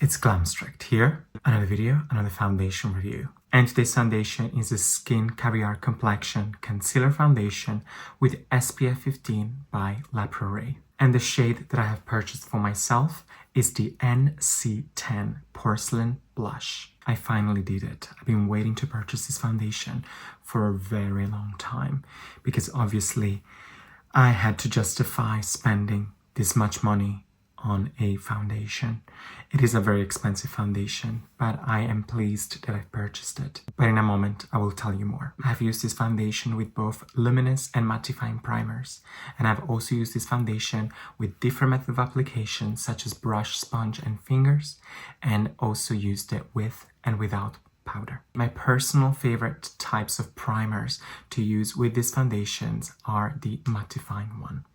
it's Glamstract here, another video, another foundation review. And today's foundation is the Skin Caviar Complexion Concealer Foundation with SPF 15 by Prairie. And the shade that I have purchased for myself is the NC10 Porcelain Blush. I finally did it. I've been waiting to purchase this foundation for a very long time because obviously I had to justify spending this much money on a foundation. It is a very expensive foundation, but I am pleased that I've purchased it. But in a moment, I will tell you more. I've used this foundation with both luminous and mattifying primers, and I've also used this foundation with different methods of application, such as brush, sponge, and fingers, and also used it with and without powder. My personal favorite types of primers to use with these foundations are the mattifying one.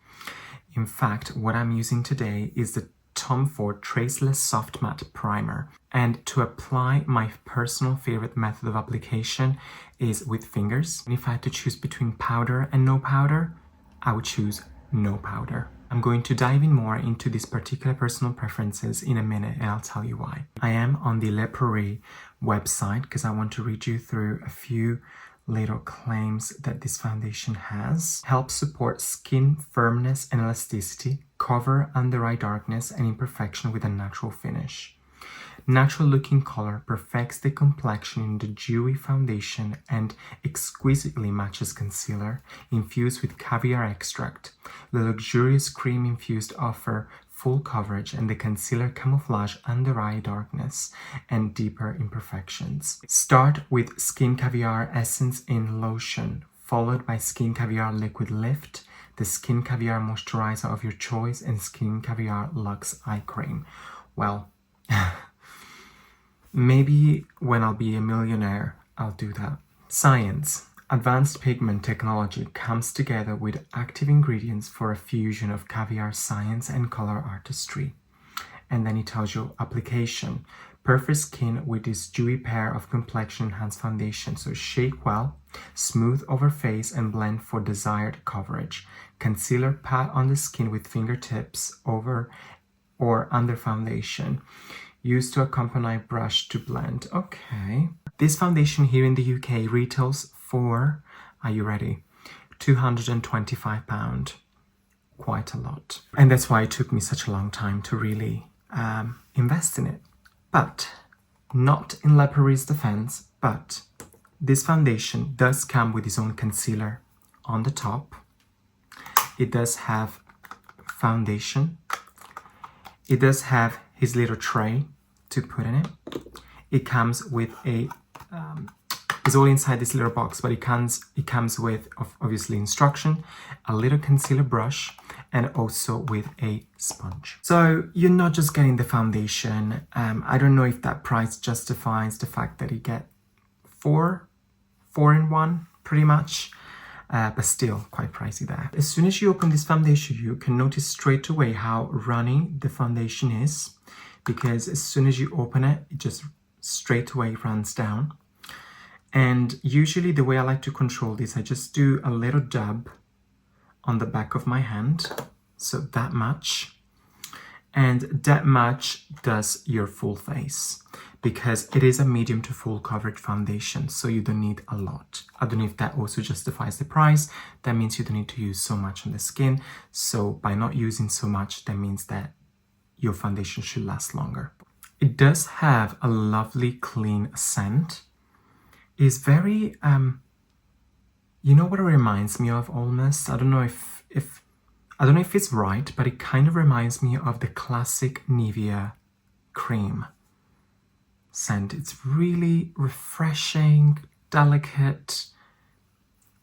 In fact, what I'm using today is the Tom Ford Traceless Soft Matte Primer. And to apply, my personal favorite method of application is with fingers. And if I had to choose between powder and no powder, I would choose no powder. I'm going to dive in more into these particular personal preferences in a minute, and I'll tell you why. I am on the Prairie website because I want to read you through a few little claims that this foundation has. Helps support skin firmness and elasticity, cover under eye darkness and imperfection with a natural finish. Natural looking color perfects the complexion in the dewy foundation and exquisitely matches concealer infused with caviar extract. The luxurious cream infused offer full coverage and the concealer camouflage under eye darkness and deeper imperfections. Start with Skin Caviar Essence in Lotion, followed by Skin Caviar Liquid Lift, the Skin Caviar Moisturizer of your choice, and Skin Caviar Luxe Eye Cream. Well, maybe when I'll be a millionaire, I'll do that. Science. Advanced pigment technology comes together with active ingredients for a fusion of caviar science and color artistry. And then it tells you application. Perfect skin with this dewy pair of complexion enhanced foundation. So shake well, smooth over face and blend for desired coverage. Concealer pat on the skin with fingertips over or under foundation. Used to accompany brush to blend. Okay. This foundation here in the UK retails for, are you ready? £225. Quite a lot. And that's why it took me such a long time to really invest in it. But not in Prairie's defense, but this foundation does come with its own concealer on the top. It does have foundation. It does have his little tray to put in it. It comes with a it's all inside this little box, but it comes with obviously instruction, a little concealer brush, and also with a sponge. So you're not just getting the foundation. I don't know if that price justifies the fact that you get four in one, pretty much. But still quite pricey there. As soon as you open this foundation, you can notice straight away how runny the foundation is, because as soon as you open it, it just straight away runs down. And usually the way I like to control this, I just do a little dab on the back of my hand, so that much. And that much does your full face, because it is a medium to full coverage foundation, so you don't need a lot. I don't know if that also justifies the price. That means you don't need to use so much on the skin. So by not using so much, that means that your foundation should last longer. It does have a lovely clean scent. It's very, you know what it reminds me of almost? I don't know if it's right, but it kind of reminds me of the classic Nivea cream scent. It's really refreshing, delicate,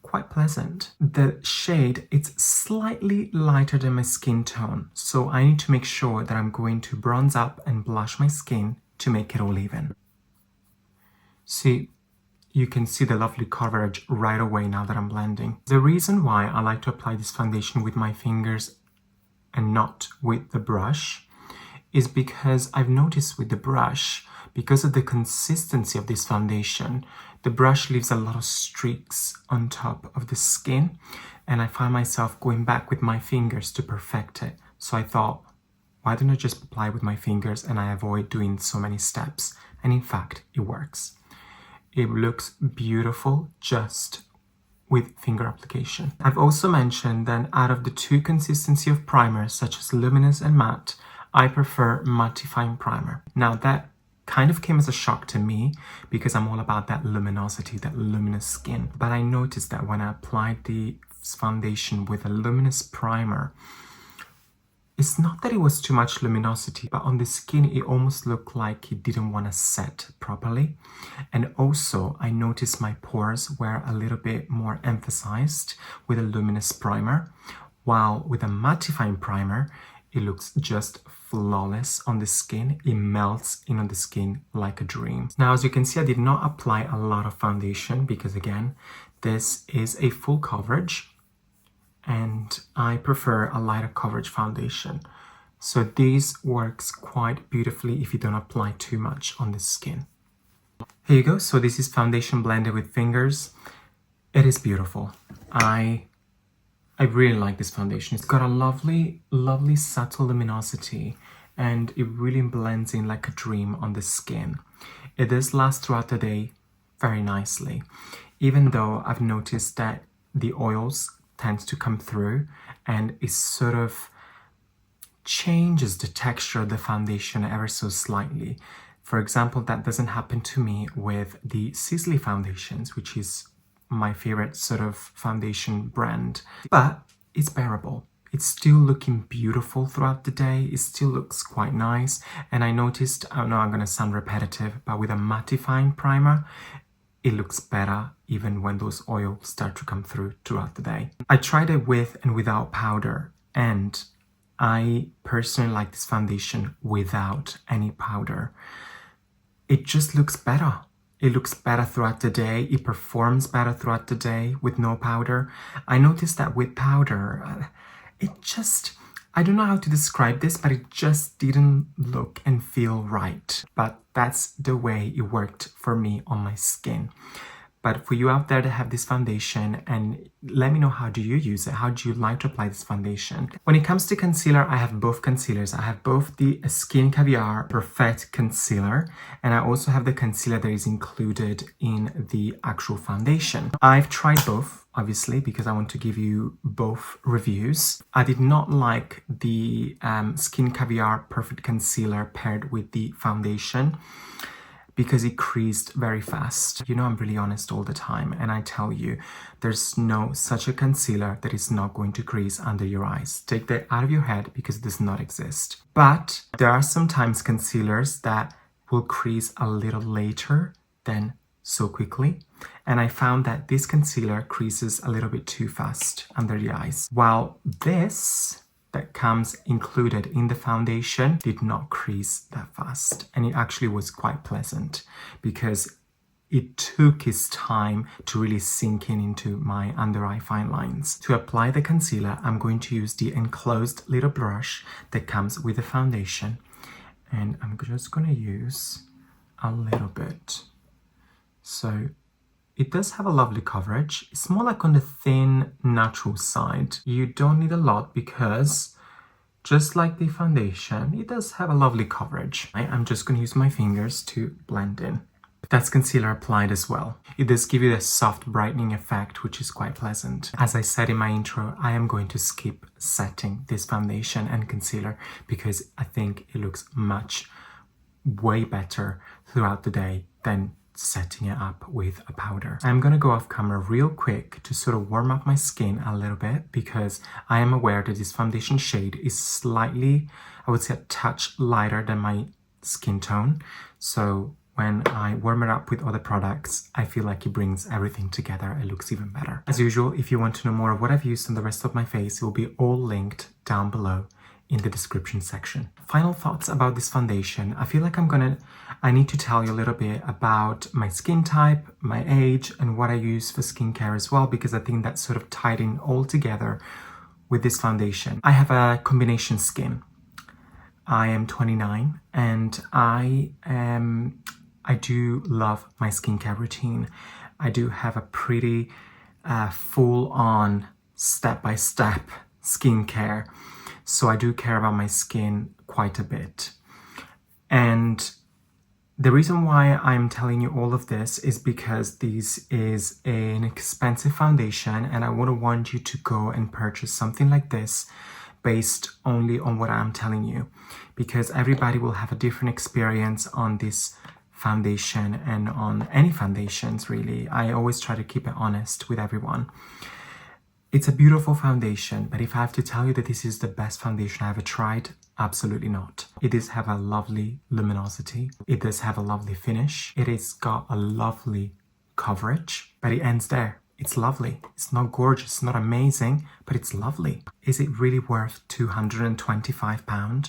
quite pleasant. The shade, it's slightly lighter than my skin tone, so I need to make sure that I'm going to bronze up and blush my skin to make it all even. See, you can see the lovely coverage right away now that I'm blending. The reason why I like to apply this foundation with my fingers and not with the brush is because I've noticed with the brush, because of the consistency of this foundation, the brush leaves a lot of streaks on top of the skin, and I find myself going back with my fingers to perfect it. So I thought, why don't I just apply with my fingers and I avoid doing so many steps? And in fact, it works. It looks beautiful just with finger application. I've also mentioned that out of the two consistency of primers, such as luminous and matte, I prefer mattifying primer. Now that kind of came as a shock to me because I'm all about that luminosity, that luminous skin. But I noticed that when I applied the foundation with a luminous primer, it's not that it was too much luminosity, but on the skin, it almost looked like it didn't want to set properly. And also, I noticed my pores were a little bit more emphasized with a luminous primer, while with a mattifying primer, it looks just flawless on the skin. It melts in on the skin like a dream. Now, as you can see, I did not apply a lot of foundation because, again, this is a full coverage. And I prefer a lighter coverage foundation. So this works quite beautifully if you don't apply too much on the skin. Here you go. So this is foundation blended with fingers. It is beautiful. I really like this foundation. It's got a lovely, lovely subtle luminosity and it really blends in like a dream on the skin. It does last throughout the day very nicely, even though I've noticed that the oils tends to come through and it sort of changes the texture of the foundation ever so slightly. For example, that doesn't happen to me with the Sisley foundations, which is my favorite sort of foundation brand, but it's bearable. It's still looking beautiful throughout the day. It still looks quite nice. And I noticed, I know I'm going to sound repetitive, but with a mattifying primer, it looks better even when those oils start to come through throughout the day. I tried it with and without powder, and I personally like this foundation without any powder. It just looks better. It looks better throughout the day. It performs better throughout the day with no powder. I noticed that with powder, I don't know how to describe this, but it just didn't look and feel right. But that's the way it worked for me on my skin. But for you out there that have this foundation, and let me know, how do you use it? How do you like to apply this foundation? When it comes to concealer, I have both concealers. I have both the Skin Caviar Perfect Concealer, and I also have the concealer that is included in the actual foundation. I've tried both, obviously, because I want to give you both reviews. I did not like the Skin Caviar Perfect Concealer paired with the foundation, because it creased very fast. You know, I'm really honest all the time, and I tell you, there's no such a concealer that is not going to crease under your eyes. Take that out of your head because it does not exist. But there are sometimes concealers that will crease a little later than so quickly. And I found that this concealer creases a little bit too fast under the eyes, while this that comes included in the foundation did not crease that fast, and it actually was quite pleasant because it took its time to really sink in into my under eye fine lines. To apply the concealer, I'm going to use the enclosed little brush that comes with the foundation, and I'm just going to use a little bit. So it does have a lovely coverage. It's more like on the thin, natural side. You don't need a lot because, just like the foundation, it does have a lovely coverage. I'm just going to use my fingers to blend in. That's concealer applied as well. It does give you a soft brightening effect, which is quite pleasant. As I said in my intro, I am going to skip setting this foundation and concealer because I think it looks way better throughout the day than setting it up with a powder. I'm going to go off camera real quick to sort of warm up my skin a little bit because I am aware that this foundation shade is slightly, I would say, a touch lighter than my skin tone. So when I warm it up with other products, I feel like it brings everything together. It looks even better. As usual, if you want to know more of what I've used on the rest of my face, it will be all linked down below in the description section. Final thoughts about this foundation. I feel like I need to tell you a little bit about my skin type, my age, and what I use for skincare as well, because I think that's sort of tied in all together with this foundation. I have a combination skin. I am 29 and I do love my skincare routine. I do have a pretty full-on step-by-step skincare. So I do care about my skin quite a bit. And the reason why I'm telling you all of this is because this is an expensive foundation, and I wouldn't want you to go and purchase something like this based only on what I'm telling you, because everybody will have a different experience on this foundation and on any foundations really. I always try to keep it honest with everyone. It's a beautiful foundation, but if I have to tell you that this is the best foundation I ever tried, absolutely not. It does have a lovely luminosity. It does have a lovely finish. It has got a lovely coverage, but it ends there. It's lovely. It's not gorgeous, not amazing, but it's lovely. Is it really worth £225?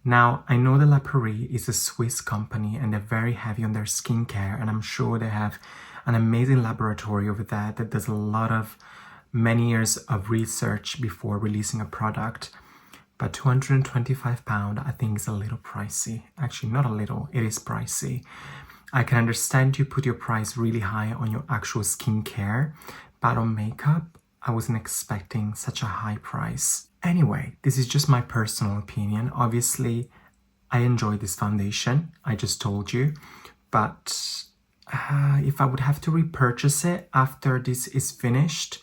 Now, I know that Prairie is a Swiss company and they're very heavy on their skincare, and I'm sure they have an amazing laboratory over there that does a lot of many years of research before releasing a product. But £225 I think is a little pricey. Actually, not a little, it is pricey. I can understand you put your price really high on your actual skincare, but on makeup, I wasn't expecting such a high price. Anyway, this is just my personal opinion. Obviously, I enjoy this foundation, I just told you, but if I would have to repurchase it after this is finished,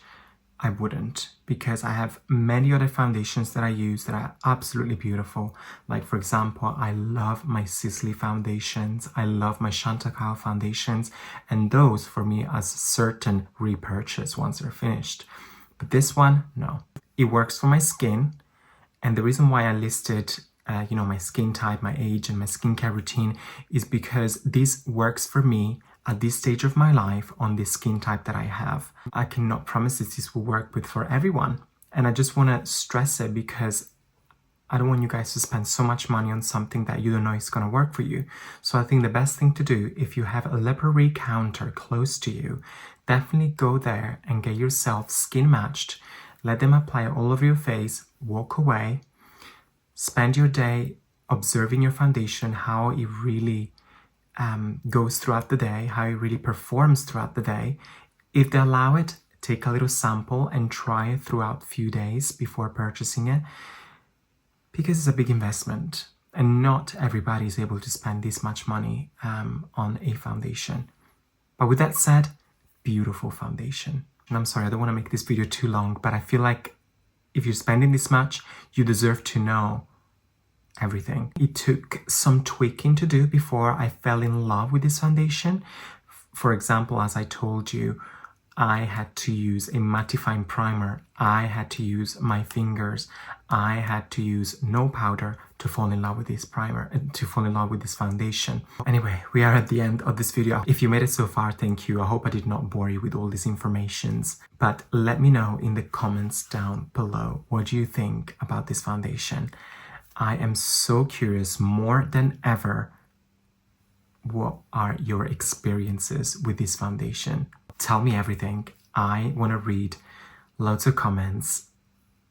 I wouldn't, because I have many other foundations that I use that are absolutely beautiful. Like, for example, I love my Sisley foundations, I love my Chantecaille foundations, and those for me are certain repurchase once they're finished. But this one, no. It works for my skin, and the reason why I listed my skin type, my age, and my skincare routine is because this works for me at this stage of my life on the skin type that I have. I cannot promise that this will work with for everyone. And I just want to stress it because I don't want you guys to spend so much money on something that you don't know is going to work for you. So I think the best thing to do, if you have a Prairie counter close to you, definitely go there and get yourself skin matched. Let them apply it all over your face, walk away, spend your day observing your foundation, how it really goes throughout the day, how it really performs throughout the day. If they allow it, take a little sample and try it throughout a few days before purchasing it, because it's a big investment and not everybody is able to spend this much money on a foundation. But with that said, beautiful foundation. And I'm sorry, I don't want to make this video too long, but I feel like if you're spending this much, you deserve to know everything. It took some tweaking to do before I fell in love with this foundation. For example, as I told you, I had to use a mattifying primer. I had to use my fingers. I had to use no powder to fall in love with this primer, to fall in love with this foundation. Anyway, we are at the end of this video. If you made it so far, thank you. I hope I did not bore you with all these informations. But let me know in the comments down below, what do you think about this foundation? I am so curious more than ever. What are your experiences with this foundation? Tell me everything. I want to read loads of comments,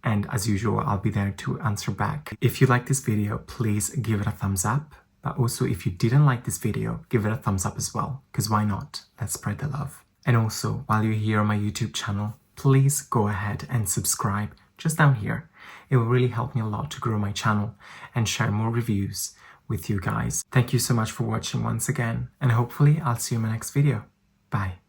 and as usual, I'll be there to answer back. If you like this video, please give it a thumbs up. But also, if you didn't like this video, give it a thumbs up as well, because why not? Let's spread the love. And also, while you're here on my YouTube channel, please go ahead and subscribe just down here. It will really help me a lot to grow my channel and share more reviews with you guys. Thank you so much for watching once again, and hopefully I'll see you in my next video. Bye.